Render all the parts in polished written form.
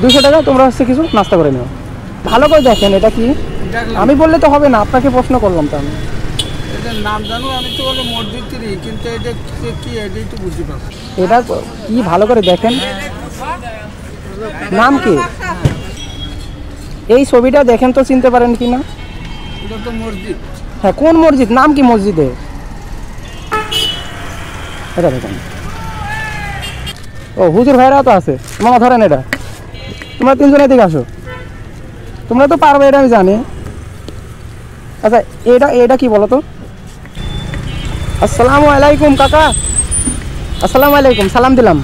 200 টাকা তোমরা হচ্ছে কিছু নাস্তা করে নিও। ভালো করে দেখেন এটা কি, আমি বললে তো হবে না, আপনাকে প্রশ্ন করলাম তো আমি। এটার নাম জানো? আমি তো বলে মসজিদই, কিন্তু এটা কি এটাই তো বুঝতে পারছি। এটা কি ভালো করে দেখেন, নাম কি? এই ছবিটা দেখেন তো চিনতে পারেন কি না? এটা তো মসজিদ। হ্যাঁ, কোন মসজিদ, নাম কি মসজিদে? এটা দেখেন। ও হুজুর ভাইরা তো আছে, মামা ধরেন এটা। তোমরা তিনজন এদিকে আসো, তোমরা তো পারবে এটা আমি জানি। আচ্ছা এটা এটা কি বলো তো? আসসালামু আলাইকুম কাকা। আসসালামু আলাইকুম, সালাম দিলাম।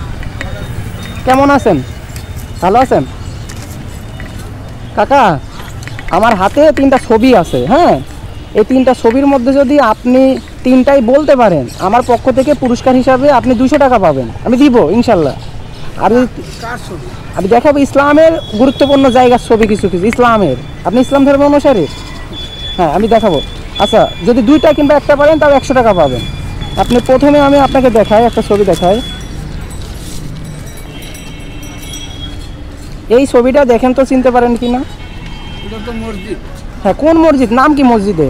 কেমন আছেন? ভালো আছেন কাকা? আমার হাতে 3টা ছবি আছে, হ্যাঁ, এই 3টা ছবির মধ্যে যদি আপনি 3টাই বলতে পারেন, আমার পক্ষ থেকে পুরস্কার হিসাবে আপনি 200 টাকা পাবেন, আমি দিব ইনশাল্লাহ। আর কার ছবি? আমি দেখাবো ইসলামের গুরুত্বপূর্ণ জায়গার ছবি কিছু কিছু ইসলামের, আপনি ইসলাম ধর্ম অনুসারী, হ্যাঁ আমি দেখাবো। আচ্ছা যদি 2টা কিংবা 1টা পারেন তাও 100 টাকা পাবেন। আপনি প্রথমে আমি আপনাকে দেখাই, একটা ছবি দেখাই। এই ছবিটা দেখেন তো চিনতে পারেন কি না? এটা তো মসজিদ। হ্যাঁ, কোন মসজিদ, নাম কি মসজিদে?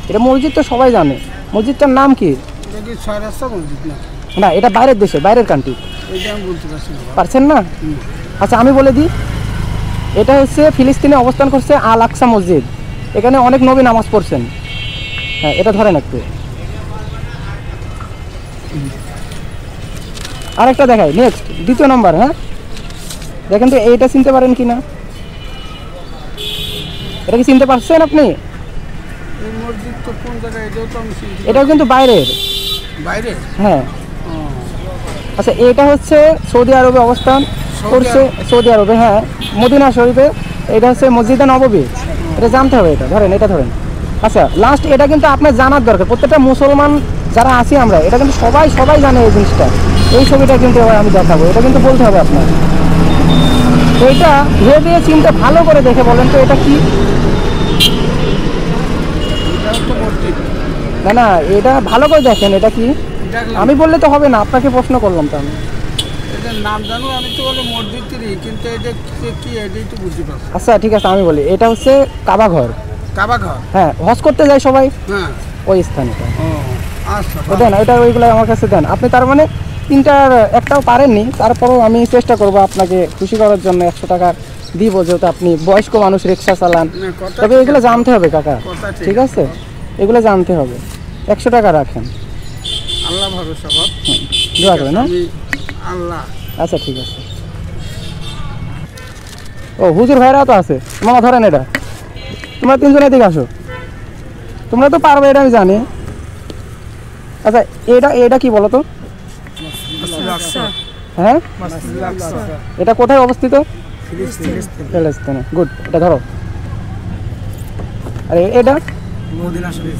এটা মসজিদ তো সবাই জানে, মসজিদটার নাম কি? এটা কি 6 রাস্তা মসজিদ না? না, এটা বাইরের দেশে, বাইরের কান্ট্রি। এটা আমি বলতে পারছি না। পারছেন না? আচ্ছা আমি বলে দিই, এটা হচ্ছে ফিলিস্তিনে অবস্থান করছে আল আকসা মসজিদ, এখানে অনেক নবী নামাজ পড়ছেন। হ্যাঁ এটা ধরেন একটু। আরেকটা দেখাই, নেক্সট 2য় নম্বর। হ্যাঁ দেখেন তো এইটা চিনতে পারেন কি না? এটা কি চিনতে পারছেন আপনি? এই মসজিদ তো কোন জায়গায়? এটাও তো আমি চিনতে এটাও কিন্তু বাইরের। বাইরে? হ্যাঁ। ও, আচ্ছা এটা হচ্ছে সৌদি আরবে অবস্থান করছে, সৌদি আরবে, হ্যাঁ মদিনা শরীফে। এটা হচ্ছে মসজিদে নববী, এটা জানতে হবে। এটা ধরেন, এটা ধরেন। আচ্ছা লাস্ট এটা কিন্তু আপনার জানার দরকার, প্রত্যেকটা মুসলমান যারা আছি আমরা, এটা কিন্তু সবাই সবাই জানে এই জিনিসটা। এই ছবিটা কিন্তু এবার আমি দেখাবো, এটা কিন্তু বলতে হবে আপনার। এইটা ভেবে চিন্তা ভালো করে দেখে বলেন তো এটা কি? এটাও তো মসজিদ। না না, এটা ভালো করে দেখেন এটা কি, দেখলাম। আমি বললে তো হবে না, আপনাকে প্রশ্ন করলাম তো আমি। এটার নাম জানো? আমি তো বলে মসজিদই, কিন্তু এটা কি এটাই তো বুঝতে পারছি। আচ্ছা ঠিক আছে আমি বলি, এটা হচ্ছে কাবা ঘর। কাবা ঘর? হ্যাঁ, হজ করতে যায় সবাই হ্যাঁ। ওই স্থানটা। ও আচ্ছা, ও দেন ওইটা, ওইগুলো আমার কাছে দেন। আপনি তার মানে 3টার 1টাও পারেননি, তারপরেও আমি চেষ্টা করব আপনাকে খুশি করার জন্য 100 টাকা দিব, যেহেতু আপনি বয়স্ক মানুষ, রিক্সা চালান। না, কথা তবে এগুলো জানতে হবে কাকা, কথা ঠিক। ঠিক আছে, এগুলো জানতে হবে। 100 টাকা রাখেন, আল্লাহ ভরসা বাপ। দোয়া করেন। হ্যাঁ আমি আল্লাহ। আচ্ছা ঠিক আছে। ও হুজুর ভাইরা তো আছে, মামা ধরেন এটা। তোমরা তিনজন এদিকে আসো, তোমরা তো পারবে এটা আমি জানি। আচ্ছা এটা এটা কি বলো তো? হ্যাঁ এটা কোথায় অবস্থিত? ফিলিস্তিনে। গুড, এটা ধরো। আর এটা? মদিনা শরীফ।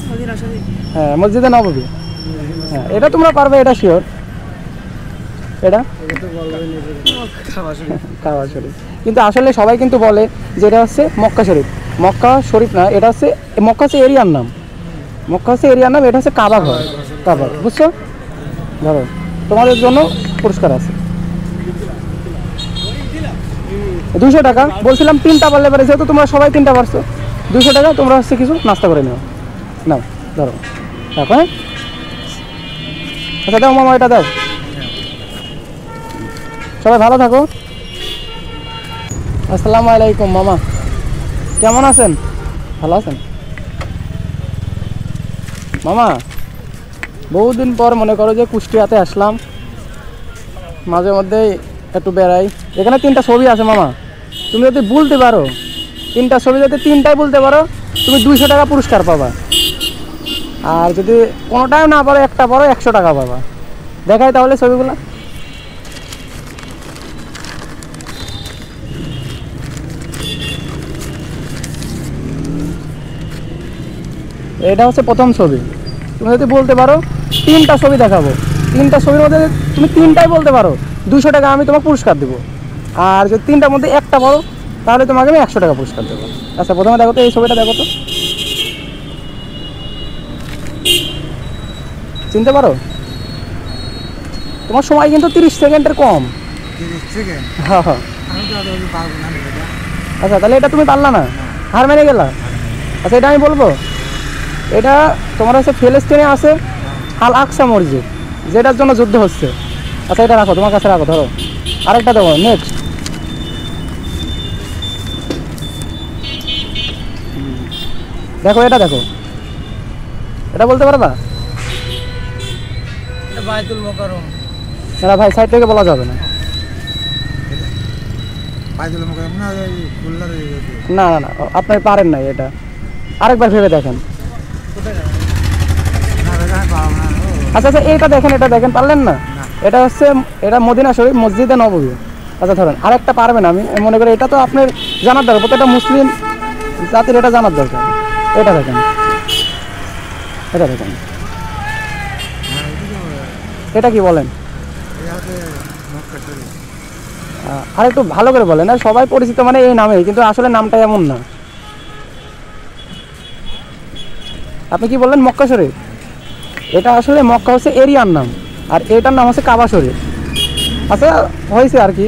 হ্যাঁ মসজিদে নববী। হ্যাঁ এটা তোমরা পারবে, এটা শিওর। এটা কাবা শরীফ, কিন্তু আসলে সবাই কিন্তু বলে যে এটা হচ্ছে মক্কা শরীফ। মক্কা শরীফ না, এটা হচ্ছে, মক্কা হচ্ছে এরিয়ার নাম, মক্কা হচ্ছে এরিয়ার নাম, এটা হচ্ছে কাবা ঘর, কাবা। বুঝছো? ধরো তোমাদের জন্য পুরস্কার আছে 200 টাকা। বলছিলাম 3টা পারলে পারে, যেহেতু তোমরা সবাই 3টা পারছো, 200 টাকা তোমরা হচ্ছে কিছু নাস্তা করে নিও। নাও ধরো, দেখো। হ্যাঁ আচ্ছা দাও মামা, এটা দাও। সবাই ভালো থাকো। আসসালামু আলাইকুম মামা, কেমন আছেন? ভালো আছেন মামা? বহুদিন পর মনে করো যে কুষ্টিয়াতে আসলাম, মাঝে মধ্যে একটু বেড়াই। এখানে 3টা ছবি আছে মামা, তুমি যদি বলতে পারো 3টা ছবি, যদি 3টাই বলতে পারো তুমি 200 টাকা পুরস্কার পাবা। আর যদি কোনোটাই না পারো, 1টা পারো, 100 টাকা পাবা। দেখাই তাহলে ছবিগুলো। এটা হচ্ছে প্রথম ছবি, তুমি যদি বলতে পারো 3টা ছবি দেখাবো, 3টা ছবির মধ্যে তুমি 3টাই বলতে পারো, 200 টাকা আমি তোমাকে পুরস্কার দেবো। আর যদি 3টার মধ্যে 1টা বলো, তাহলে তোমাকে আমি 100 টাকা পুরস্কার দেবো। আচ্ছা প্রথমে দেখো তো, এই ছবিটা দেখো তো, চিনতে পারো? তোমার সময় কিন্তু 30 সেকেন্ডের কম। 30 সেকেন্ড? হ্যাঁ হ্যাঁ আমি তো অত কিছু পারবো না এটা। আচ্ছা তাহলে এটা তুমি পারলা না, হার মেনে গেলা। আচ্ছা এটা আমি বলবো, এটা তোমার হচ্ছে ফিলিস্তিনে আছে আল আকসা মসজিদ, যেটার জন্য যুদ্ধ হচ্ছে। আচ্ছা এটা রাখো, তোমার কাছে রাখো, ধরো আরেকটা দেবো। নেক্সট দেখো, এটা দেখো, এটা বলতে পারবা? এটা বাইতুল মোকাররম। না ভাই, সাইড থেকে বলা যাবে না। বাইতুল মোকাররম না, ওই খুলনার না না না, আপনি পারেন নাই এটা, আরেকবার ভেবে দেখেন। কোথায় যাবে? না এটা আমি পারবো না। আচ্ছা আচ্ছা এটা দেখেন, এটা দেখেন, পারলেন না? এটা হচ্ছে, এটা মদিনা শরীফ মসজিদে নববী। আচ্ছা ধরেন আরেকটা পারবেন, আমি মনে করি এটা তো আপনার জানার দরকার, প্রত্যেকটা মুসলিম জাতির এটা জানার দরকার। এটা দেখেন, এটা দেখেন, এটা কি বলেন? আর একটু ভালো করে বলেন, আর সবাই পরিচিত মানে এই নামেই, কিন্তু আসলে নামটা এমন না। আপনি কি বললেন? মক্কা শরীফ। এটা আসলে মক্কা হচ্ছে এরিয়ার নাম, আর এটার নাম হচ্ছে কাবা শরীফ। আচ্ছা হয়েছে আর কি,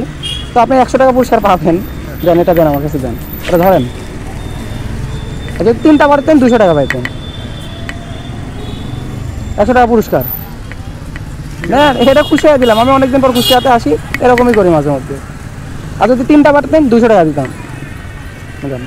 তো আপনি 100 টাকা পুরস্কার পাবেন। দেন, এটা দেন, আমার কাছে দেন, এটা ধরেন। যদি 3টা পারতেন 200 টাকা পাইতেন, 100 টাকা পুরস্কার। না এটা খুশি হয়ে দিলাম, আমি অনেকদিন পর খুশি হাতে আসি, এরকমই করি মাঝে মধ্যে। আর যদি 3টা পারতেন 200 টাকা দিতাম। বুঝলেন?